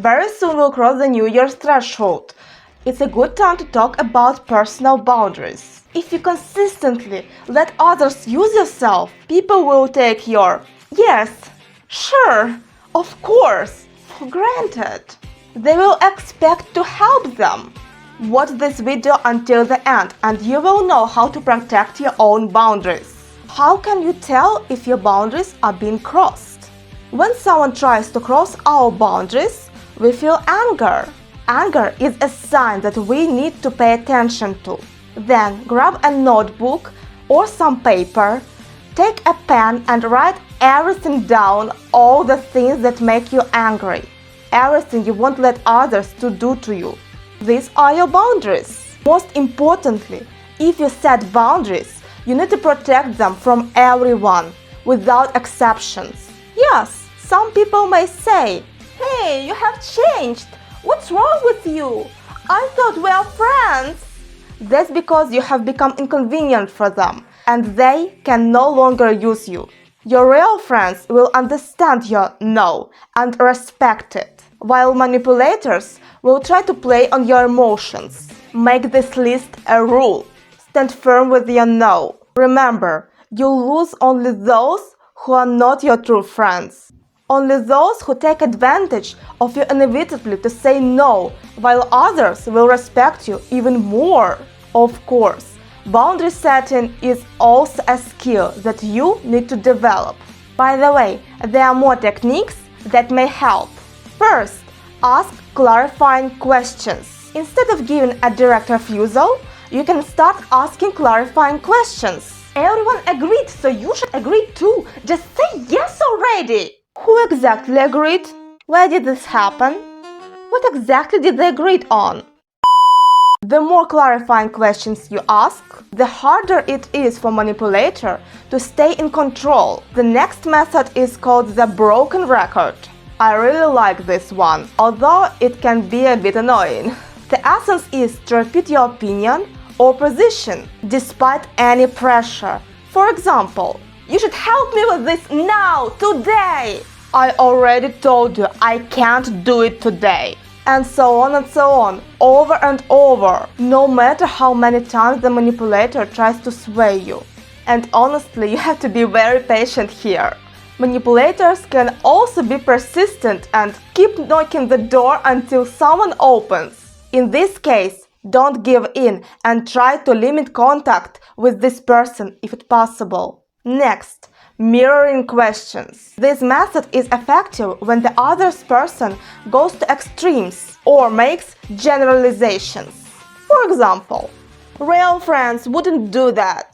Very soon we'll cross the New Year's threshold. It's a good time to talk about personal boundaries. If you consistently let others use yourself, people will take your "yes, sure, of course" for granted. They will expect to help them. Watch this video until the end and you will know how to protect your own boundaries. How can you tell if your boundaries are being crossed? When someone tries to cross our boundaries, we feel anger. Anger is a sign that we need to pay attention to. Then grab a notebook or some paper, take a pen and write everything down, all the things that make you angry, everything you won't let others to do to you. These are your boundaries. Most importantly, if you set boundaries, you need to protect them from everyone, without exceptions. Yes, some people may say, "Hey, you have changed. What's wrong with you? I thought we are friends." That's because you have become inconvenient for them, and they can no longer use you. Your real friends will understand your no and respect it, while manipulators will try to play on your emotions. Make this list a rule. Stand firm with your no. Remember, you'll lose only those who are not your true friends. Only those who take advantage of you inevitably to say no, while others will respect you even more. Of course, boundary setting is also a skill that you need to develop. By the way, there are more techniques that may help. First, ask clarifying questions. Instead of giving a direct refusal, you can start asking clarifying questions. Everyone agreed, so you should agree too. Just say yes already. Who exactly agreed? Where did this happen? What exactly did they agree on? The more clarifying questions you ask, the harder it is for manipulator to stay in control. The next method is called the broken record. I really like this one, although it can be a bit annoying. The essence is to repeat your opinion or position despite any pressure. For example, "You should help me with this now, today." "I already told you I can't do it today." And so on, over and over, no matter how many times the manipulator tries to sway you. And honestly, you have to be very patient here. Manipulators can also be persistent and keep knocking the door until someone opens. In this case, don't give in and try to limit contact with this person if it's possible. Next, mirroring questions. This method is effective when the other person goes to extremes or makes generalizations. For example, "Real friends wouldn't do that."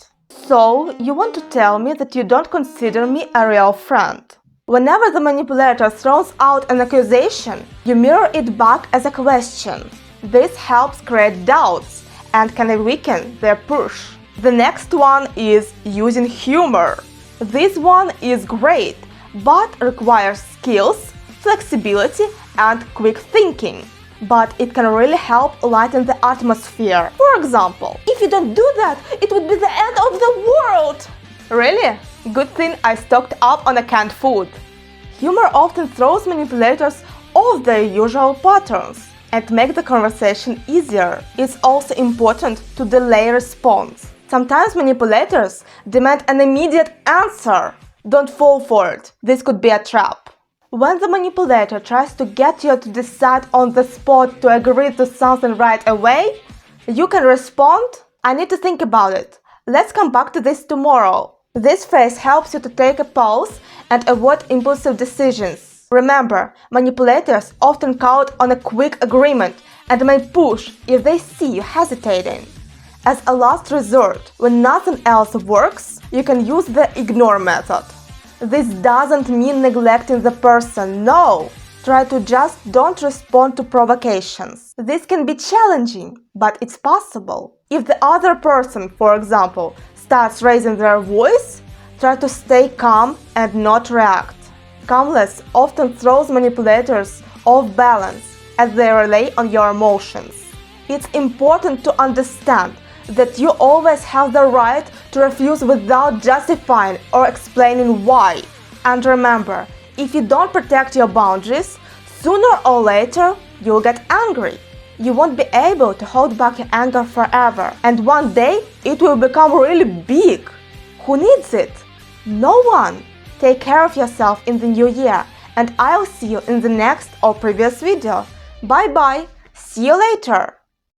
So, you want to tell me that you don't consider me a real friend. Whenever the manipulator throws out an accusation, you mirror it back as a question. This helps create doubts and can weaken their push. The next one is using humor. This one is great, but requires skills, flexibility, and quick thinking. But it can really help lighten the atmosphere. For example, "If you don't do that, it would be the end of the world." Really? Good thing I stocked up on a canned food. Humor often throws manipulators off their usual patterns and make the conversation easier. It's also important to delay response. Sometimes manipulators demand an immediate answer. Don't fall for it. This could be a trap. When the manipulator tries to get you to decide on the spot to agree to something right away, you can respond, "I need to think about it. Let's come back to this tomorrow." This phrase helps you to take a pause and avoid impulsive decisions. Remember, manipulators often count on a quick agreement and may push if they see you hesitating. As a last resort, when nothing else works, you can use the ignore method. This doesn't mean neglecting the person, no! Try to just don't respond to provocations. This can be challenging, but it's possible. If the other person, for example, starts raising their voice, try to stay calm and not react. Calmness often throws manipulators off balance as they rely on your emotions. It's important to understand that you always have the right to refuse without justifying or explaining why. And remember, if you don't protect your boundaries, Sooner or later, you'll get angry. You won't be able to hold back your anger forever, and one day it will become really big. Who needs it? No one. Take care of yourself in the new year, and I'll see you in the next or previous video. Bye bye. See you later.